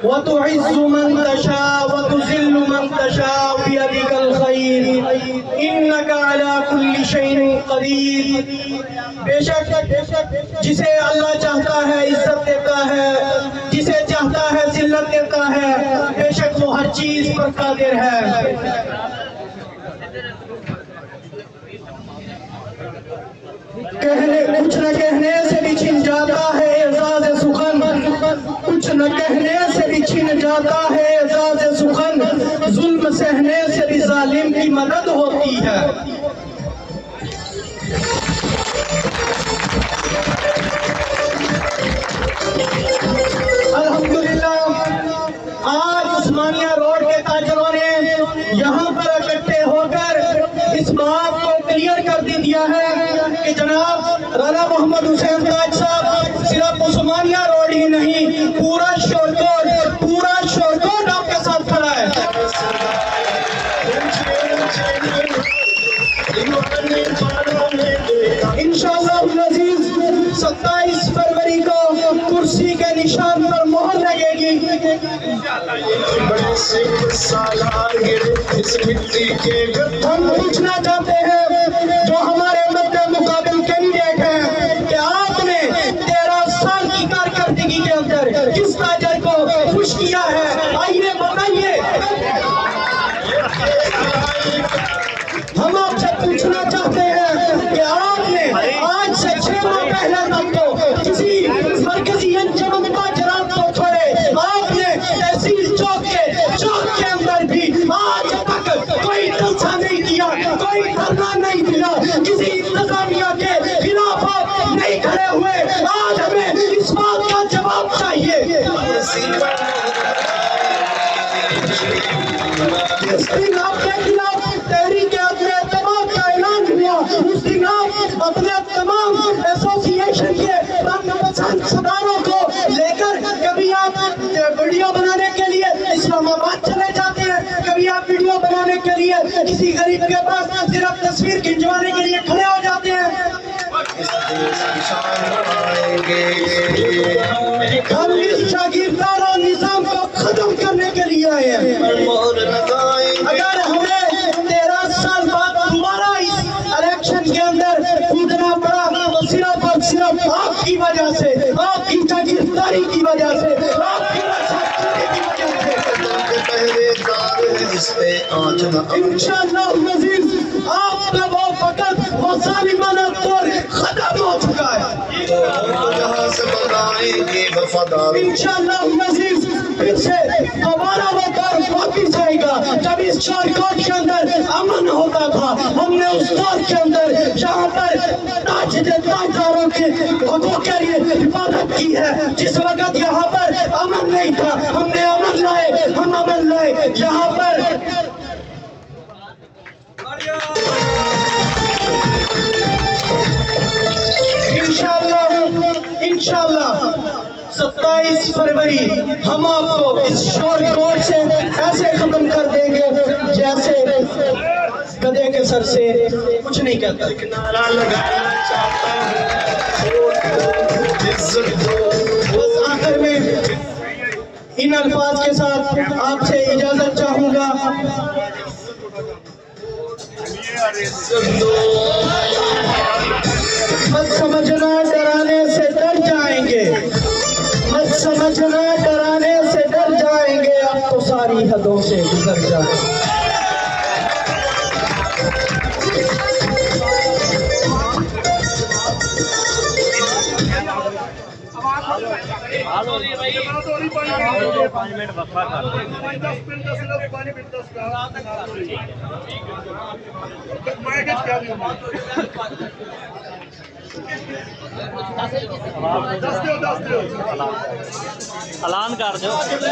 وتعز من تشاء وتذل من تشاء بيدك الخير إنك على كل شيء قدير۔ بے شک جسے اللہ چاہتا ہے عزت دیتا ہے، جسے چاہتا ہے ذلت دیتا ہے، بے شک وہ ہر چیز پر قادر ہے۔ کچھ نہ کہنے سے بھی چھن جاتا ہے اعزاز سخن، کچھ نہ کہنے سے بھی چھن جاتا ہے اعزاز سخن، ظلم سہنے سے بھی ظالم کی مدد ہوتی ہے۔ الحمدللہ آج عثمانیہ روڈ کے تاجروں نے یہاں پر اکٹھے ہو کر اس بات کو کلیئر کر دیا ہے کہ جناب رانا محمد حسین تاج صاحب صرف عثمانیہ روڈ ہی نہیں، پورا شورکوٹ آپ کے ساتھ کھڑا ہے۔ انشاءاللہ العزیز 27 فروری کو کرسی کے نشان پر مہر لگے گی۔ ہم پوچھنا چاہتے ہیں جو ہمارے مد مقابل کینڈیڈیٹ ہیں کہ آپ نے 13 سال کی کارکردگی کے اندر کس تاجر کو خوش کیا ہے؟ آئیے بتائیے۔ ہم آپ سے پوچھنا چاہتے ہیں کہ آپ نے آج سے 6 ماہ پہلے تک تو کسی مرکزی انجمن تاجرات کو چھوڑے، آپ نے تحصیل چوک کے اندر بھی آج تک کوئی جلسہ نہیں کیا، کوئی دھرنا نہیں دیا، کسی انتظامیہ کے خلاف نہیں کھڑے ہوئے. آج ہمیں اس بات کا جواب چاہیے. جس دن آپ کے خلاف تحریک عدم اعتماد کا اعلان ہوا، اس دن آپ اپنے تمام ایسوسیشن کے رنگ پسند صداروں کو لے کر کبھی آپ ویڈیو بنانے کے لیے اسلام آباد چلے جاتے ہیں، کبھی آپ ویڈیو بنانے کے لیے کسی غریب کے پاس صرف تصویر کھنچوانے کے لیے کھڑے ہو جاتے ہیں. ہم اس جاگیرداروں نظام کو ختم کرنے کے لیے آئے ہیں. اگر ہمیں 13 سال بعد دوبارہ اس الیکشن کے اندر کودنا پڑا تو صرف اور صرف آپ کی وجہ سے، آپ کی جاگیرداری کی وجہ سے، آپ کی رسالت کی وجہ سے. انشاءاللہ عزیز آپ کا وہ وقت وہ ظالمانہ دور ختم ہو چکا ہے. انشاءاللہ عزیز پھر سے دوبارہ وہ دور واپس آئے گا جب اس چارکوٹ کے اندر امن ہوتا تھا. ہم نے اس دور کے اندر جہاں پر تاجداروں کے حقوق کے لیے حفاظت کی ہے، جس وقت یہاں پر امن نہیں تھا ہم نے امن لائے، ہم امن لائے یہاں پر. انشاءاللہ 27 فروری ہم آپ کو اس شور کوٹ سے ایسے ختم کر دیں گے جیسے گدھے کے سر سے کچھ نہیں کہتا. بس آخر میں ان الفاظ کے ساتھ آپ سے اجازت چاہوں گا. مت سمجھنا ڈرانے سے ڈر جائیں گے، مت سمجھنا ڈرانے سے ڈر جائیں گے، اب تو ساری حدوں سے گزر جائیں.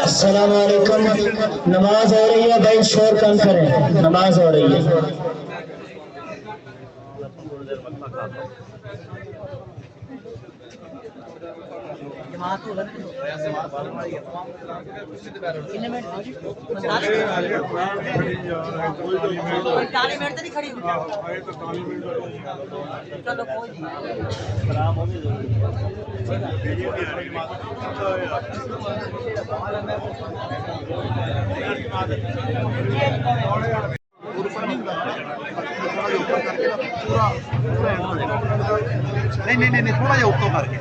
السلام علیکم. نماز ہو رہی ہے بھائی، شور کم کریں، نماز ہو رہی ہے. نہیں تھوڑا جا اوپر کر کے.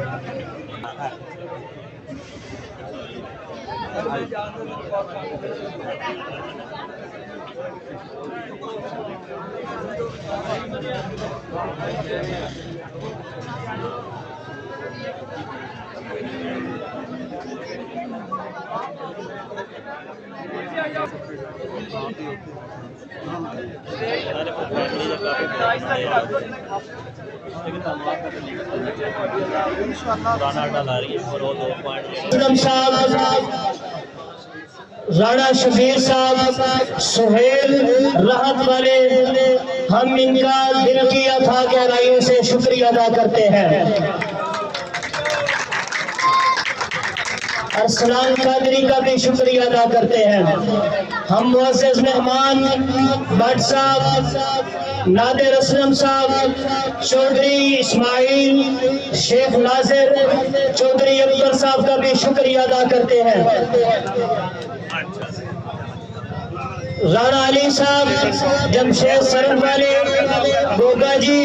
رانا شفیع صاحب سہیل راحت والے، ہم ان کا دل کی اتھا گہرائیوں سے شکریہ ادا کرتے ہیں. ارسلان قادری کا بھی شکریہ ادا کرتے ہیں. ہم معزز مہمان بٹ صاحب، نادر اسلم صاحب، چودھری اسماعیل، شیخ ناصر، چودھری اکبر صاحب کا بھی شکریہ ادا کرتے ہیں. رانا علی صاحب، جمشید سرن والے، گوگا جی،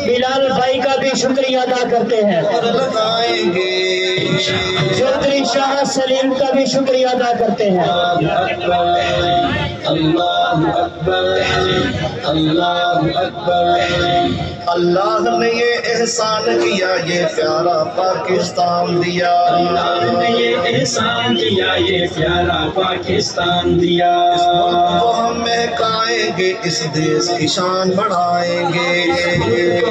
بلال بھائی کا بھی شکریہ ادا کرتے ہیں. چودھری شاہ سلیم کا بھی شکریہ ادا کرتے ہیں. اللہ اکبر، اللہ اکبر. اللہ نے یہ احسان کیا یہ پیارا پاکستان دیا اللہ نے یہ احسان کیا یہ پیارا پاکستان دیا اس ملک کو ہم مہکائیں گے اس دیس کی شان بڑھائیں گے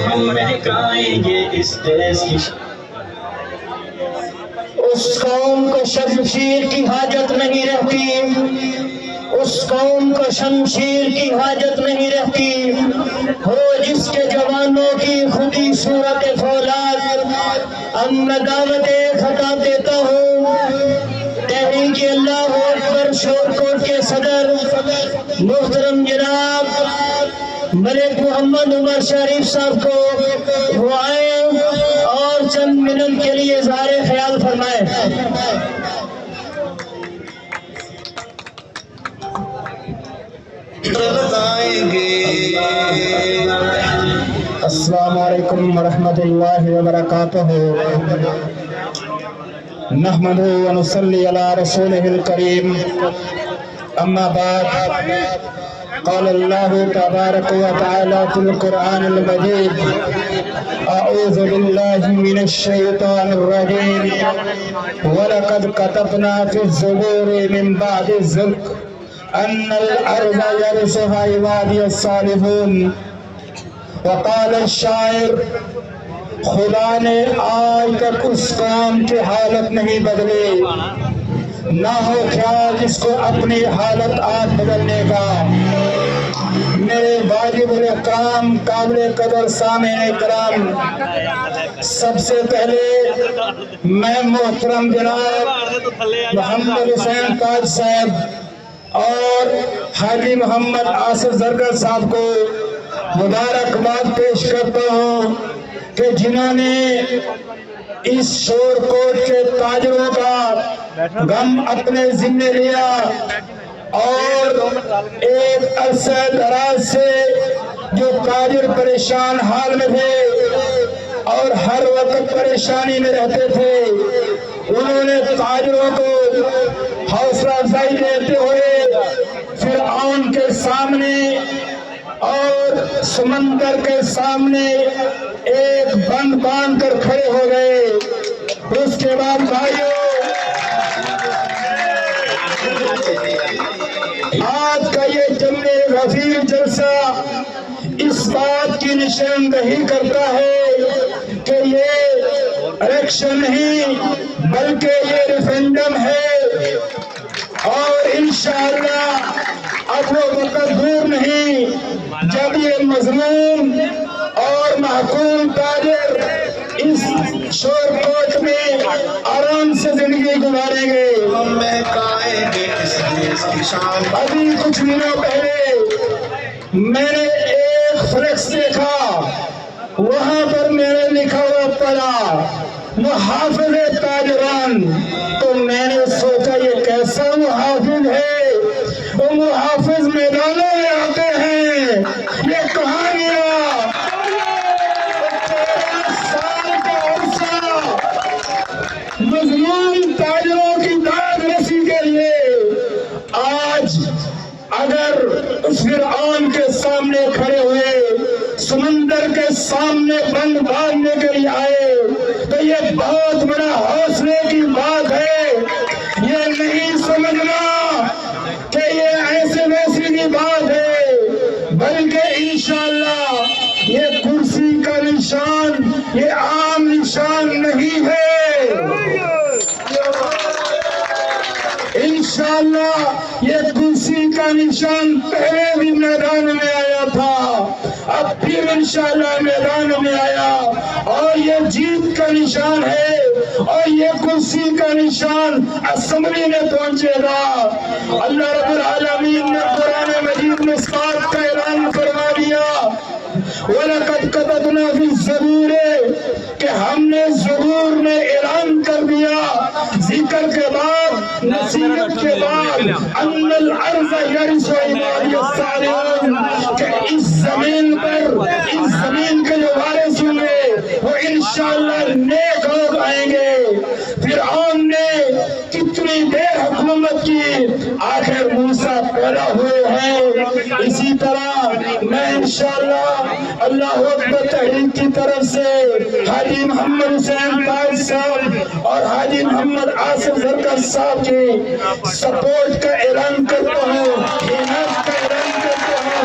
ہم مہکائیں گے اس دیس کی اس قوم کو شمشیر کی حاجت نہیں رہتی، اس قوم کو شمشیر کی حاجت نہیں رہتی، ہو جس کے جوانوں کی خودی صورت فولاد۔ اب میں دعوت خطاب دیتا ہوں تحریک اللہ اکبر شورکوٹ کے صدر محترم جناب ملک محمد عمر شریف صاحب کو، وہ آئیں اور چند منٹ کے لیے اظہار خیال فرمائیں۔ لگائیں گے۔ السلام علیکم ورحمۃ اللہ وبرکاتہ۔ نحمده ونصلي على رسوله الكريم، اما بعد، قال الله تبارك وتعالى في القرآن المجيد اعوذ بالله من الشيطان الرجيم ولقد كتبنا في الزبور من بعد الذكر ان الارض يرثها عبادي الصالحون۔ وقال الشاعر خدا نے آج تک اس قوم کی حالت نہیں بدلی، نہ ہو خیال جس کو اپنی حالت آج بدلنے کا۔ میرے واجب الاحترام قابل قدر سامعین کرام، سب سے پہلے میں محترم جناب محمد حسین تاج صاحب اور حاجی محمد آصف زرگر صاحب کو مبارکباد پیش کرتا ہوں کہ جنہوں نے اس شور کوٹ کے تاجروں کا غم اپنے ذمہ لیا اور ایک عرصہ دراز سے جو تاجر پریشان حال میں تھے اور ہر وقت پریشانی میں رہتے تھے، انہوں نے تاجروں کو حوصلہ افزائی دیتے ہوئے فرعون کے سامنے اور سمندر کے سامنے ایک بند باندھ کر کھڑے ہو گئے۔ اس کے بعد بھائیوں، آج کا یہ جمع غفیر جلسہ اس بات کی نشاندہی کرتا ہے کہ یہ الیکشن نہیں بلکہ یہ ریفرینڈم ہے، اور انشاءاللہ اب وہ وقت دور نہیں جب یہ مظلوم اور محکوم تاجر اس شور کوٹ میں آرام سے زندگی گزاریں گے۔ ہم مہکائیں گے اس دیس کی شان۔ ابھی کچھ دنوں پہلے میں نے ایک فلیکس دیکھا، وہاں پر میں نے لکھا ہوا پڑھا محافظ تاجران، تو میں نے سوچا یہ کیسا محافظ ہے؟ وہ محافظ میدانوں میں آتے ہیں، یہ کہاں گیا؟ 13 سال کا عرصہ مظلوم تاجروں کی داد رسی کے لیے، آج اگر اس فرعون کے سامنے کھڑے ہوئے، سمندر کے سامنے بند باندھنے کے لیے آئے، تو یہ بہت بڑا حوصلے کی بات ہے۔ یہ نہیں سمجھنا کہ یہ ایسے ویسے کی بات ہے، بلکہ انشاءاللہ یہ کرسی کا نشان یہ عام نشان نہیں ہے۔ انشاءاللہ یہ کرسی کا نشان پہلے بھی میدان میں آیا تھا، اب پھر انشاءاللہ میدان میں آیا، اور یہ جیت کا نشان ہے، اور یہ کرسی کا نشان اسمبلی میں پہنچے گا۔ اللہ رب العالمین نے قرآن مجید میں اس بات کا اعلان فرما دیا، وَلَقَدْ كَتَبْنَا فِي الزَّبُورِ، کہ ہم نے زبور میں اعلان کر دیا، ذکر کے بعد نصیحت کے بعد، أَنَّ الْأَرْضَ يَرِثُهَا عِبَادِيَ الصَّالِحُونَ، کہ اس زمین پر اس زمین کے جو وارث ہوں گے وہ انشاءاللہ نیک لوگ آئیں گے۔ فرعون نے کتنی دیر حکومت کی، آخر موسیٰ پیدا ہوئے ہیں۔ اسی طرح میں انشاءاللہ اللہ اکبر تحریک کی طرف سے حاجی محمد حسین قائد صاحب اور حاجی محمد آصف زرگر صاحب کی سپورٹ کا اعلان کرتا ہوں، حمایت کا اعلان کرتا ہوں،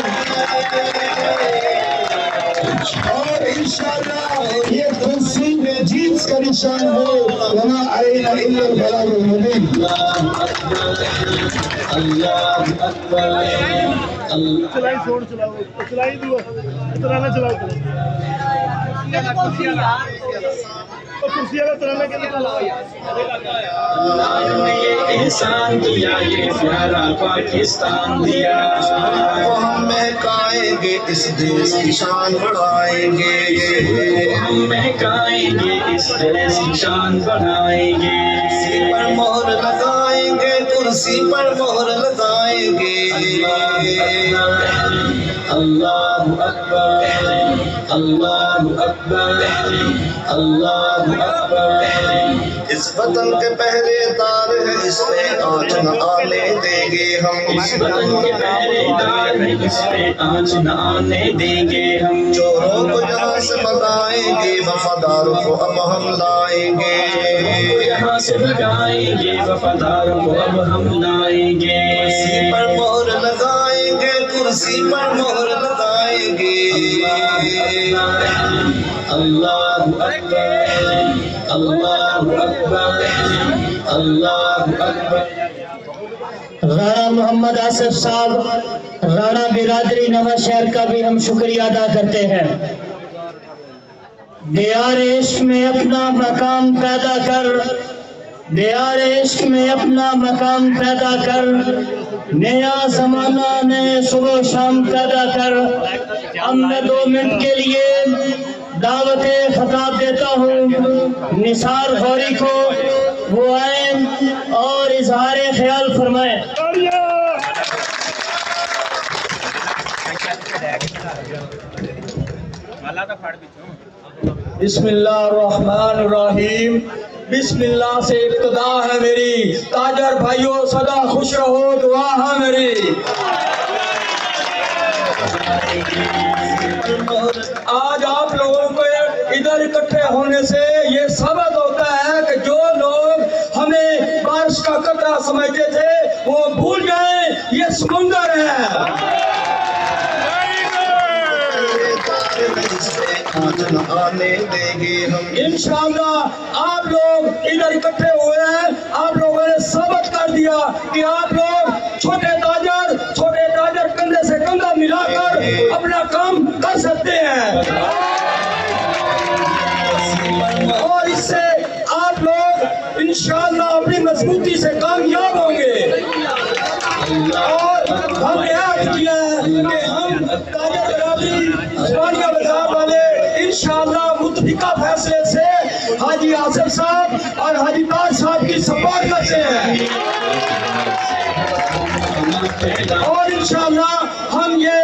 اور انشاءاللہ یہ کرسی میں جیت کا نشان ہے، وما علینا الا البلاغ المبین۔ احسان کیا یہ پیارا پاکستان دیا، وہ ہم مہکائیں گے اس دیس کی شان بڑھائیں گے، ہم مہکائیں گے اس دیس کی شان بڑھائیں گے، کرسی پر مہر لگائیں گے، کرسی پر مہر لگائیں گے۔ اللہ اکبر اللہ اکبر اللہ اکبر، اس وطن کے پہرے دار ہیں، اس پہ آنچ نہ آنے دیں گے ہم، اس وطن کے پہرے دار ہیں، اس پہ آنچ نہ آنے دیں گے ہم، چوروں کو یہاں سے بھگائیں گے، وفاداروں کو اب ہم لائیں گے، یہاں سے بھگائیں گے، وفاداروں کو اب ہم لائیں گے، کرسی پر مہر لگائیں گے، کرسی پر مہر لگائیں گے۔ اللہ اکبر اللہ اکبر اللہ اکبر۔ رانا محمد آصف صاحب رانا برادری نواز شہر کا بھی ہم شکریہ ادا کرتے ہیں۔ دیار عشق میں اپنا مقام پیدا کر، دیار عشق میں اپنا مقام پیدا کر، نیا زمانہ نئے صبح و شام پیدا کر۔ اب میں 2 منٹ کے لیے دعوت خطاب دیتا ہوں نثار غوری کو، وہ آئیں اور اظہار خیال فرمائیں۔ بسم اللہ الرحمن الرحیم، بسم اللہ سے ابتدا ہے میری، تاجر بھائیوں سدا خوش رہو، دعا ہے میری۔ آج آپ لوگوں کو ادھر اکٹھے ہونے سے یہ ثابت ہوتا ہے کہ جو لوگ ہمیں بارش کا قطرہ سمجھتے تھے وہ بھول گئے یہ سمندر ہے۔ آنچ نہ آنے دیں گے ہم، انشاءاللہ آپ لوگ ادھر اکٹھے ہوئے ہیں، آپ لوگوں نے ثابت کر دیا کہ آپ لوگ چھوٹے تاجر کندھے سے کندھا ملا کر اپنا کام کر سکتے ہیں، اور اس سے آپ لوگ انشاءاللہ اپنی مضبوطی سے کامیاب ہوں گے۔ اور ہم یہ عہد کیا ہے کہ ہم تاجر برادری عثمانیہ بازار والے انشاءاللہ متفقہ فیصلے سے حاجی آصف صاحب اور حاجی تاج صاحب کی سپورٹ کرتے ہیں، اور انشاءاللہ ہم یہ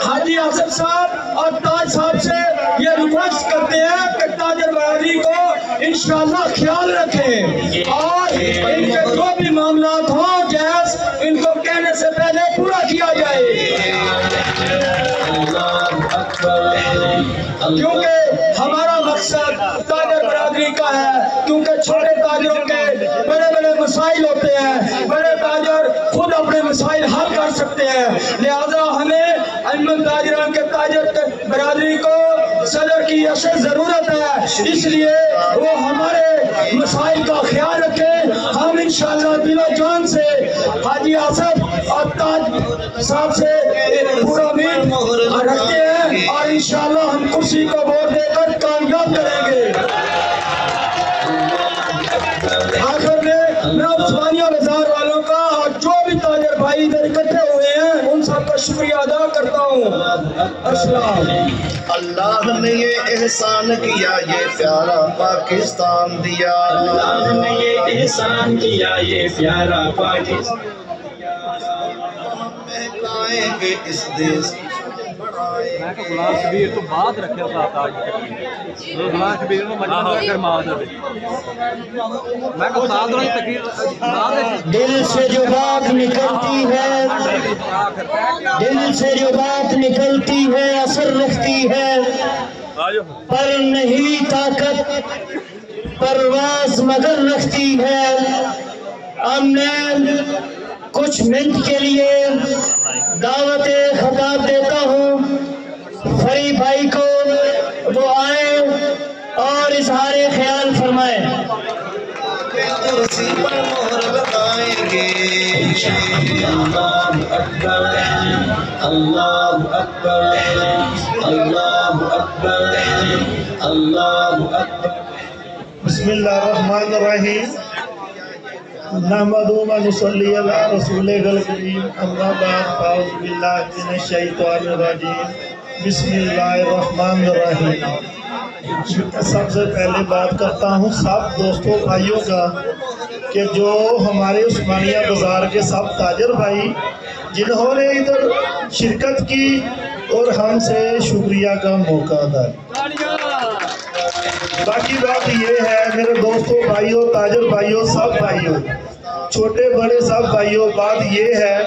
حاجی آصف صاحب اور تاج صاحب سے یہ ریکویسٹ کرتے ہیں کہ تاجر برادری کو انشاءاللہ خیال رکھیں، اور ان کے جو بھی معاملات ہوں جائز ان کو کہنے سے پہلے پورا کیا جائے، کیونکہ ہمارا مقصد تاجر برادری کا ہے، کیونکہ چھوٹے تاجروں کے بڑے بڑے مسائل ہوتے ہیں، بڑے تاجر خود اپنے مسائل حل کر سکتے ہیں، لہذا ہمیں انجمن تاجران کے تاجر برادری کو صدر کی اشد ضرورت ہے، اس لیے وہ ہمارے مسائل کا خیال رکھیں۔ ہم انشاءاللہ دل و جان سے حاجی آصف اور تاج صاحب سے پورا امید رکھتے ہیں، اور انشاءاللہ ہم کرسی کو ووٹ دے کر کامیاب کریں گے۔ آخر میں عثمانیہ بازار والوں کا اور جو بھی تاجر بھائی ادھر اکٹھے ہوئے ہیں ان سب کا شکریہ ادا کرتا ہوں۔ السلام۔ اللہ نے یہ احسان کیا، یہ پیارا پاکستان دیا، اللہ نے یہ احسان کیا یہ پیارا پاکستان، ہم مہکائیں گے اس دیس کی شان بڑھائیں میں گے۔ غلام شبیر تو بعد رکھا تھا تاج غلام شبیر کو مجمع کر ماد میں کو ساتھ تقریر دل سے جو بات نکلتی ہے دل سے جو بات نکلتی ہے اثر رکھتی ہے، پر نہیں طاقت پرواز مگر رکھتی ہے۔ اب میں کچھ منٹ کے لیے دعوت خطاب دیتا ہوں فرید بھائی کو، وہ آئیں اور اظہار خیال فرمائیں۔ کرسی پر مہر لگائیں گے، اللہ اکبر اللہ اکبر اللہ اکبر اللہ اکبر۔ بسم اللہ الرحمن الرحیم، نحمدہ و نصلی علی رسول الکریم، اما بعد فاعوذ باللہ من الشیطان الرجیم، بسم اللہ الرحمن الرحیم۔ سب سے پہلے بات کرتا ہوں سب دوستوں بھائیوں کا کہ جو ہمارے عثمانیہ بازار کے سب تاجر بھائی جنہوں نے ادھر شرکت کی اور ہم سے شکریہ کا موقع ادا کیا۔ باقی بات یہ ہے میرے دوستوں بھائیوں تاجر بھائیوں سب بھائیوں چھوٹے بڑے سب بھائیوں، بات یہ ہے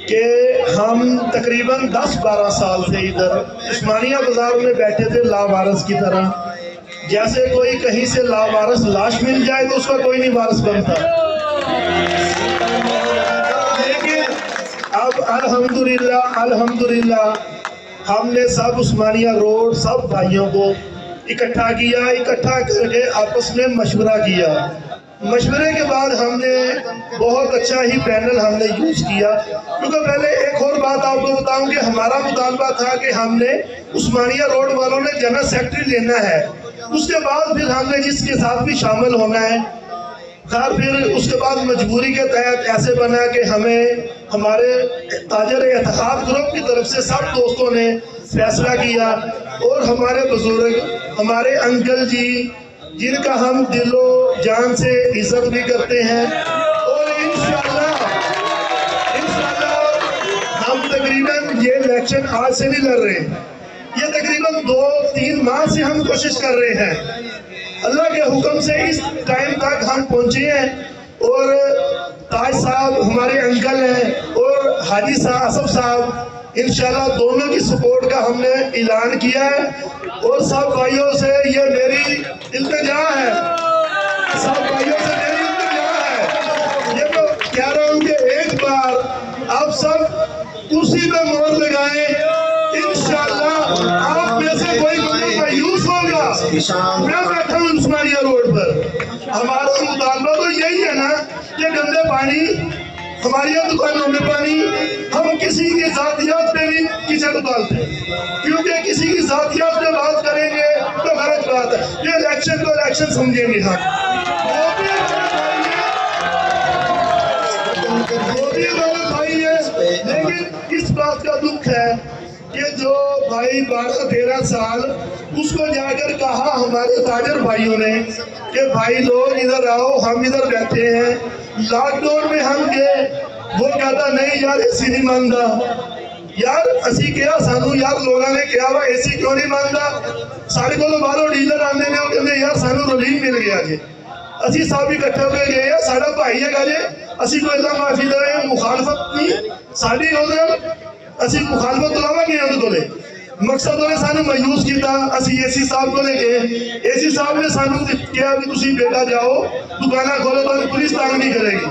کہ ہم تقریباً 10-12 سال سے ادھر عثمانیہ بازار میں بیٹھے تھے لاوارث کی طرح، جیسے کوئی کہیں سے لاوارث لاش مل جائے تو اس کا کوئی نہیں وارث بنتا، لیکن اب الحمدللہ ہم نے سب عثمانیہ روڈ سب بھائیوں کو اکٹھا کر کے آپس میں مشورہ کیا۔ مشورے کے بعد ہم نے بہت اچھا ہی پینل ہم نے یوز کیا، کیونکہ پہلے ایک اور بات آپ کو بتاؤں کہ ہمارا مطالبہ تھا کہ ہم نے عثمانیہ روڈ والوں نے جنرل سیکرٹری لینا ہے، اس کے بعد پھر ہم نے جس کے ساتھ بھی شامل ہونا ہے، خیر پھر اس کے بعد مجبوری کے تحت ایسے بنا کہ ہمیں ہمارے تاجر اتحاد گروپ کی طرف سے سب دوستوں نے فیصلہ کیا، اور ہمارے بزرگ ہمارے انکل جی جن کا ہم دل و جان سے عزت بھی کرتے ہیں، اور انشاءاللہ ہم تقریباً یہ الیکشن آج سے نہیں لڑ رہے، یہ تقریباً 2-3 ماہ سے ہم کوشش کر رہے ہیں، اللہ کے حکم سے اس ٹائم تک ہم پہنچے ہیں، اور تاج صاحب ہمارے انکل ہیں اور حاجی صاحب اسف صاحب انشاءاللہ دونوں کی سپورٹ کا ہم نے اعلان کیا ہے، اور سب بھائیوں سے یہ میری التجا ہے، سب بھائیوں سے میری التجا ہے، یہ تو کہہ رہا ہوں کہ ایک بار آپ سب کرسی پہ مہر لگائیں، انشاءاللہ آپ میں سے کوئی بندہ مایوس ہوگا۔ میں بیٹھا ہوں عثمانیہ روڈ پر، ہمارا مطالبہ تو یہی ہے نا کہ گندے پانی ہماری دکانوں میں پانی، ہم کسی کی ذاتیات پہ نہیں کسی کو ڈالتے، کیونکہ کسی کی ذاتیات پہ بات کریں گے تو غلط بات ہے، یہ الیکشن کو الیکشن سمجھیں گے، ہاں وہ بھی غلط بھائی ہے، لیکن اس بات کا دکھ ہے کہ جو بھائی 12-13 سال اس کو جا کر کہا ہمارے تاجر بھائیوں نے کہ بھائی لوگ ادھر آؤ، ہم ادھر بیٹھے ہیں، لاک ڈاؤن میں ہم گئے، وہ کہتا نہیں یار اے سی نہیں مانگا، یار اسی کیا سانو یار لوگاں نے کیا وا اے سی کیوں نہیں مانگا، سارے کو باہروں ڈیلر آنے نے وہ کہتے یار سانو ریلیف مل گیا جی، اسی سب اکٹھے ہو کے گئے، ساڈا بھائی ہے گا اسی کو اللہ معافی دے، مخالفت نہیں ساری اسی مخالفت تلاوا گئے ہیں کولے، مقصد انہیں سانو مایوس کیتا، اسی اے سی صاحب کو لے گئے، اے سی صاحب نے سانو کیا بھی تسی بیٹا جاؤ دکانہ کھولو تو پولیس تانگ نہیں کرے گی،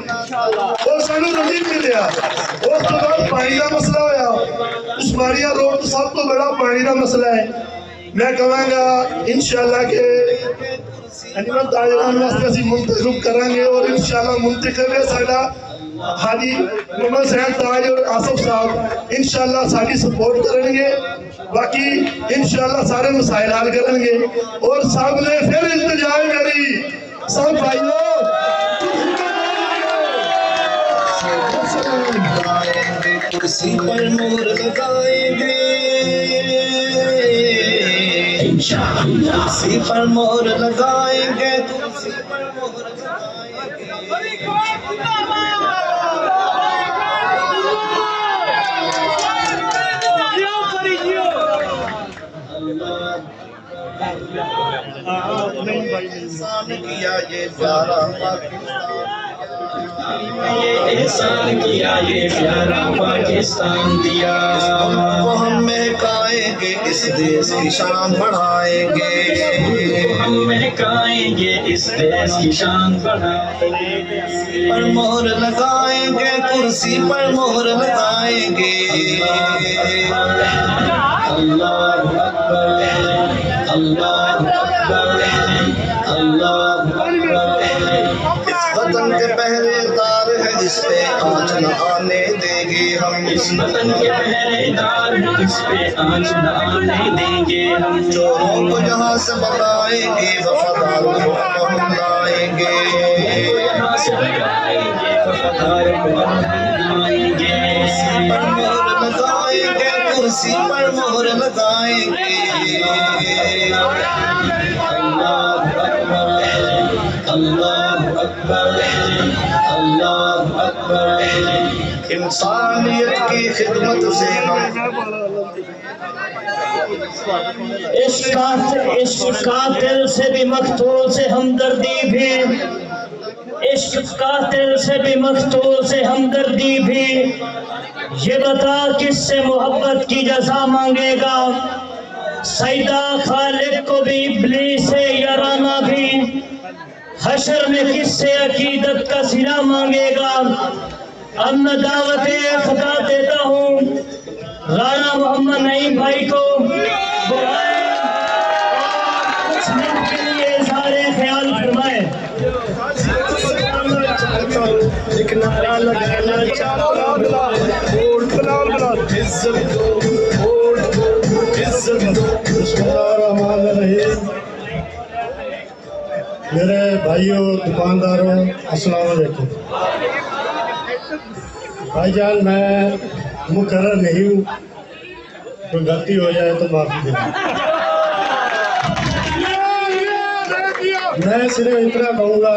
اور سانو ریلیف ملیا، اس تو بعد پانی کا مسئلہ ہویا، عثمانیہ روڈ سب تو بڑا پانی کا مسئلہ ہے، میں کہاں گا انشاءاللہ کہ انیمت تاجران واسطے اسی منتخب کریں گے، اور انشاءاللہ منتخب ہے ساڈا حاجی محمد حسین تاج اور آصف صاحب انشاءاللہ ساری سپورٹ کریں گے، باقی انشاءاللہ سارے مسائل حل کریں گے، اور سب نے پھر التجا ہے میری سب بھائیوں کرسی پر مہر لگائیں گے، کرسی پر مہر لگائیں گے، کرسی پر مہر لگائیں گے۔ کیا یہ پیارا پاکستان یہ احسان کیا یہ پیارا پاکستان دیا وہ ہم مہکائیں گے اس دیس کی شان بڑھائیں گے ہم مہکائیں گے اس دیس کی شان بڑھائیں گے پر مہر لگائیں گے کرسی پر مہر لگائیں گے اللہ اکبر اللہ اکبر اللہ اکبر اس وطن کے پہرے دار ہے جس پہ آنچ نہ آنے دیں گے ہم اس وطن کے پہرے دار ہیں اس پہ آنچ نہ آنے دیں گے ہم چوروں کو جہاں سے بتائیں گے وفاداروں کو ہم لائیں گے یہاں سے بگائیں گے وفادار کو ہم لائیں گے پر مہر لگائیں گے کرسی پر مہر لگائیں گے اللہ اکبر اللہ اکبر اللہ اکبر انسانیت کی خدمت سے ہم عشق قاتل سے بھی مقتول سے ہمدردی بھی عشق قاتل سے بھی مقتول سے ہمدردی بھی یہ بتا کس سے محبت کی جزا مانگے گا سیدہ خالق کو بھی ابلیس سے یارانہ بھی حشر میں کس سے عقیدت کا صلہ مانگے گا اب میں دعوت خدا دیتا ہوں رانا محمد نعیم بھائی کو بلائیں اور کچھ منٹ کے لیے اظہار خیال فرمائیں ایک نعرہ لگانا چاہتا عزت دو عزت دو بسم اللہ الرحمن الرحیم میرے بھائیوں دکانداروں السلام علیکم بھائی جان میں مقرر نہیں ہوں کوئی غلطی ہو جائے تو معافی دیں میں صرف اتنا کہوں گا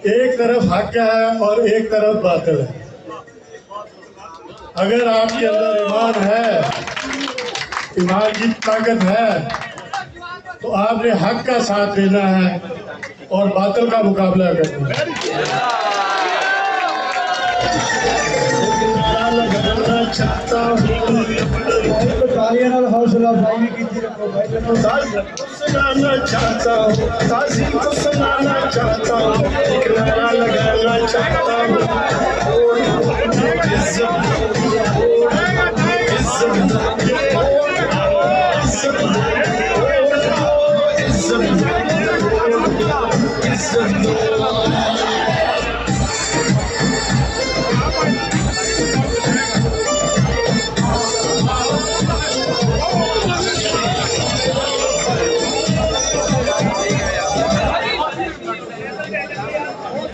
ایک طرف حق ہے اور ایک طرف باطل ہے اگر آپ کے اندر ایمان ہے ایمان کی طاقت ہے تو آپ نے حق کا ساتھ دینا ہے اور باطل کا مقابلہ کرنا ہے چاہتا ہوں حوصلہ افزائی کی سنانا چاہتا ہوں تعظیم کو سنانا چاہتا ہوں ایک نعرہ لگانا چاہتا ہوں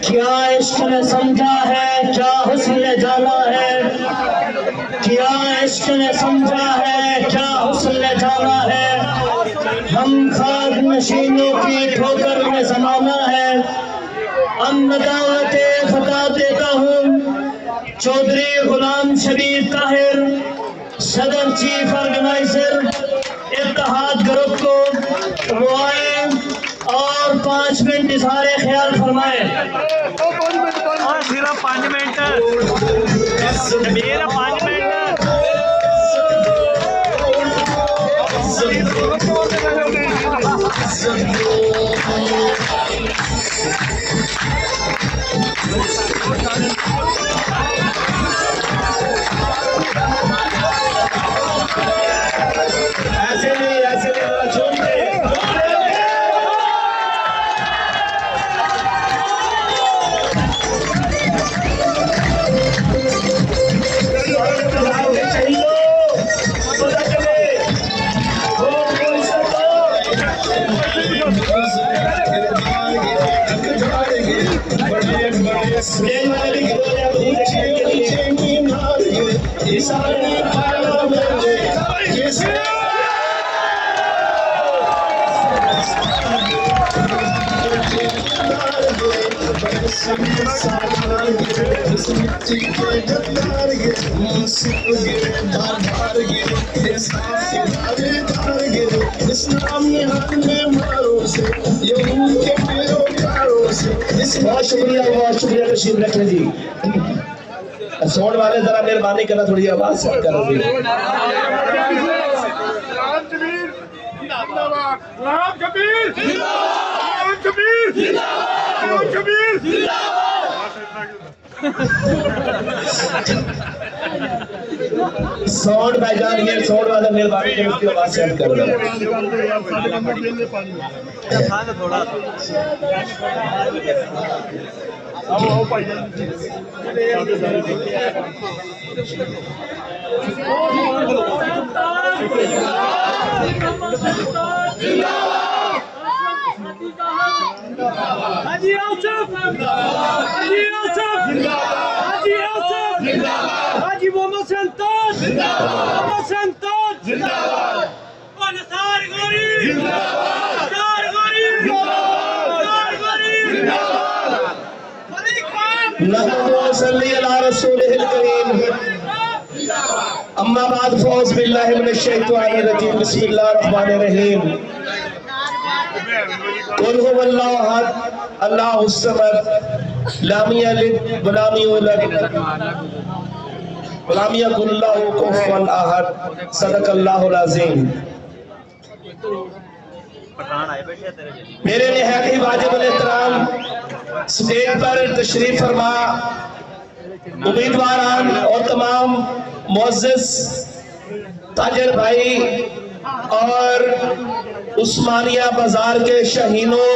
کیا عشق نے سمجھا ہے کیا حسن نے جانا ہے کیا عشق نے سمجھا ہے کیا حسن نے جانا ہے ہم خاک نشینوں کی ٹھوکر میں زمانہ ہے ہم دعوت خدا دیتا ہوں چودھری غلام شبیر طاہر صدر چیف آرگنائزر اتحاد گروپ کو وہ آئیں اور 5 منٹ اظہار خیال فرمائیں صرف 5 منٹ میرا 5 منٹ بہت شکریہ تشریف رکھ لیں جی. ساؤنڈ والے ذرا مہربانی کرنا تھوڑی آواز سیٹ کر دیں. ساؤنڈ بھائی جان یہ ساؤنڈ والے مہربانی کریں اس کی آواز سیٹ کر دیں. Haji Yusuf! Haji Yusuf! Haji Yusuf! Haji Muhammad Santosh! Muhammad Santosh! Ansar Gharib! Ansar Gharib! Ansar Gharib! اللهم صل على رسوله الكريم. اما بعد فاعوذ بالله من الشيطان الرجيم. بسم الله الرحمن الرحيم. قل هو الله احد الله الصمد لم يلد ولم يولد ولم يكن له كفوا احد. صدق الله العظيم. میرے نہایت ہی واجب الاحترام اسٹیج پر تشریف فرما امیدواران اور تمام معزز تاجر بھائی اور عثمانیہ بازار کے شاہینوں،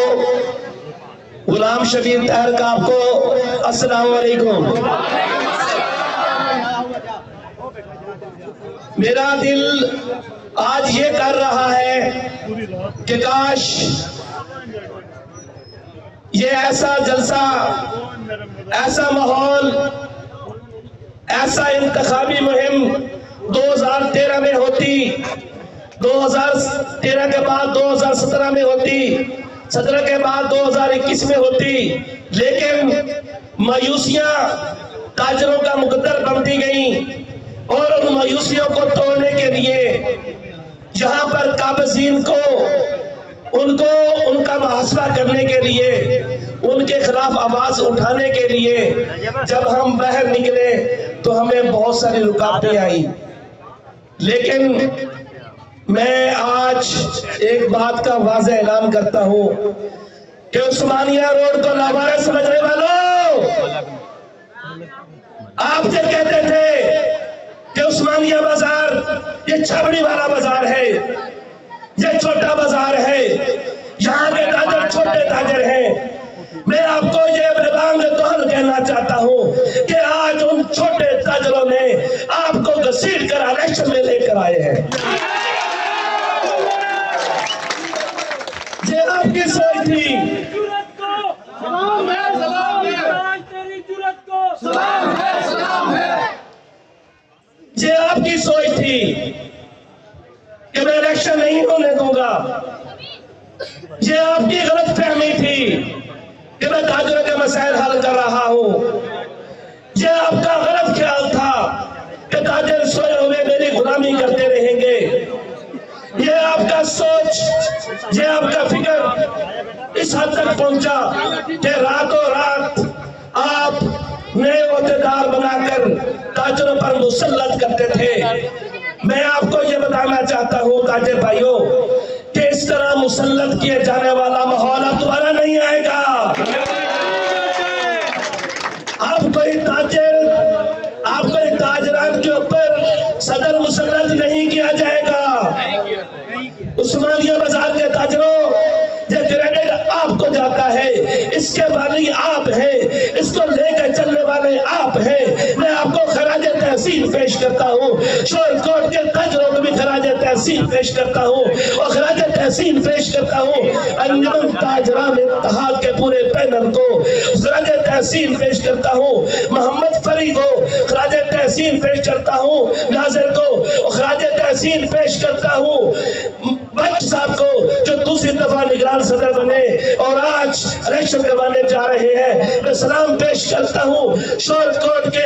غلام شبیر طاہر کاپ کو السلام علیکم. میرا دل آج یہ کر رہا ہے کہ کاش یہ ایسا جلسہ، ایسا ماحول، ایسا انتخابی مہم 2013 میں ہوتی، 2013 کے بعد 2017 میں ہوتی، 17 کے بعد 2021 میں ہوتی. لیکن مایوسیاں تاجروں کا مقدر بنتی گئیں اور ان مایوسیوں کو توڑنے کے لیے جہاں پر قابضین کو ان کا محاسبہ کرنے کے لیے، ان کے خلاف آواز اٹھانے کے لیے جب ہم باہر نکلے تو ہمیں بہت ساری رکاوٹیں آئی. لیکن میں آج ایک بات کا واضح اعلان کرتا ہوں کہ عثمانیہ روڈ کو لاوارث سمجھنے والوں، آپ جو کہتے تھے کہ عثمانیہ بازار یہ چھبڑی والا بازار ہے، یہ چھوٹا بازار ہے، یہاں کے تاجر چھوٹے تاجر ہیں، میں آپ کو یہ بیان توہر کہنا چاہتا ہوں کہ آج ان چھوٹے تاجروں نے آپ کو گھسیٹ کر الیکشن میں لے کر آئے ہیں. یہ آپ کی سوچ تھی، یہ آپ کی سوچ تھی کہ میں الیکشن نہیں ہونے دوں گا. یہ آپ کی غلط فہمی تھی کہ میں تاجروں کے مسائل حل کر رہا ہوں. یہ آپ کا غلط خیال تھا کہ تاجر سوئے ہوئے میری غلامی کرتے رہیں گے. یہ آپ کا سوچ، یہ آپ کا فکر اس حد تک پہنچا کہ راتوں رات آپ نئے عہدیدار بنا کر تاجروں پر مسلط کرتے تھے. میں آپ کو یہ بتانا چاہتا ہوں تاجر بھائیوں کہ اس طرح مسلط کیے جانے والا ماحول اب دوبارہ نہیں آئے گا. اب کوئی تاجران کے اوپر صدر مسلط نہیں کیا جائے گا. عثمانیہ بازار کے تاجروں، یہ کریڈٹ آپ کو جاتا ہے، اس کے والی آپ ہیں، اس کو لے کے چلنے والے آپ ہیں. میں آپ کو خراج تحسین پیش کرتا ہوں، شور کوٹ کے تاجروں کو بھی خراج تحسین پیش کرتا ہوں اور خراج تحسین پیش کرتا ہوں انجمن تاجران اتحاد کے پورے پینل کو خراج تحسین پیش کرتا ہوں. محمد فری کو خراج تحسین پیش کرتا ہوں، ناظر کو خراج تحسین پیش کرتا ہوں، بچ صاحب کو جو دوسری دفعہ نگران صدر بنے اور آج الیکشن کروانے جا رہے ہیں. میں سلام پیش کرتا ہوں شور کوٹ کے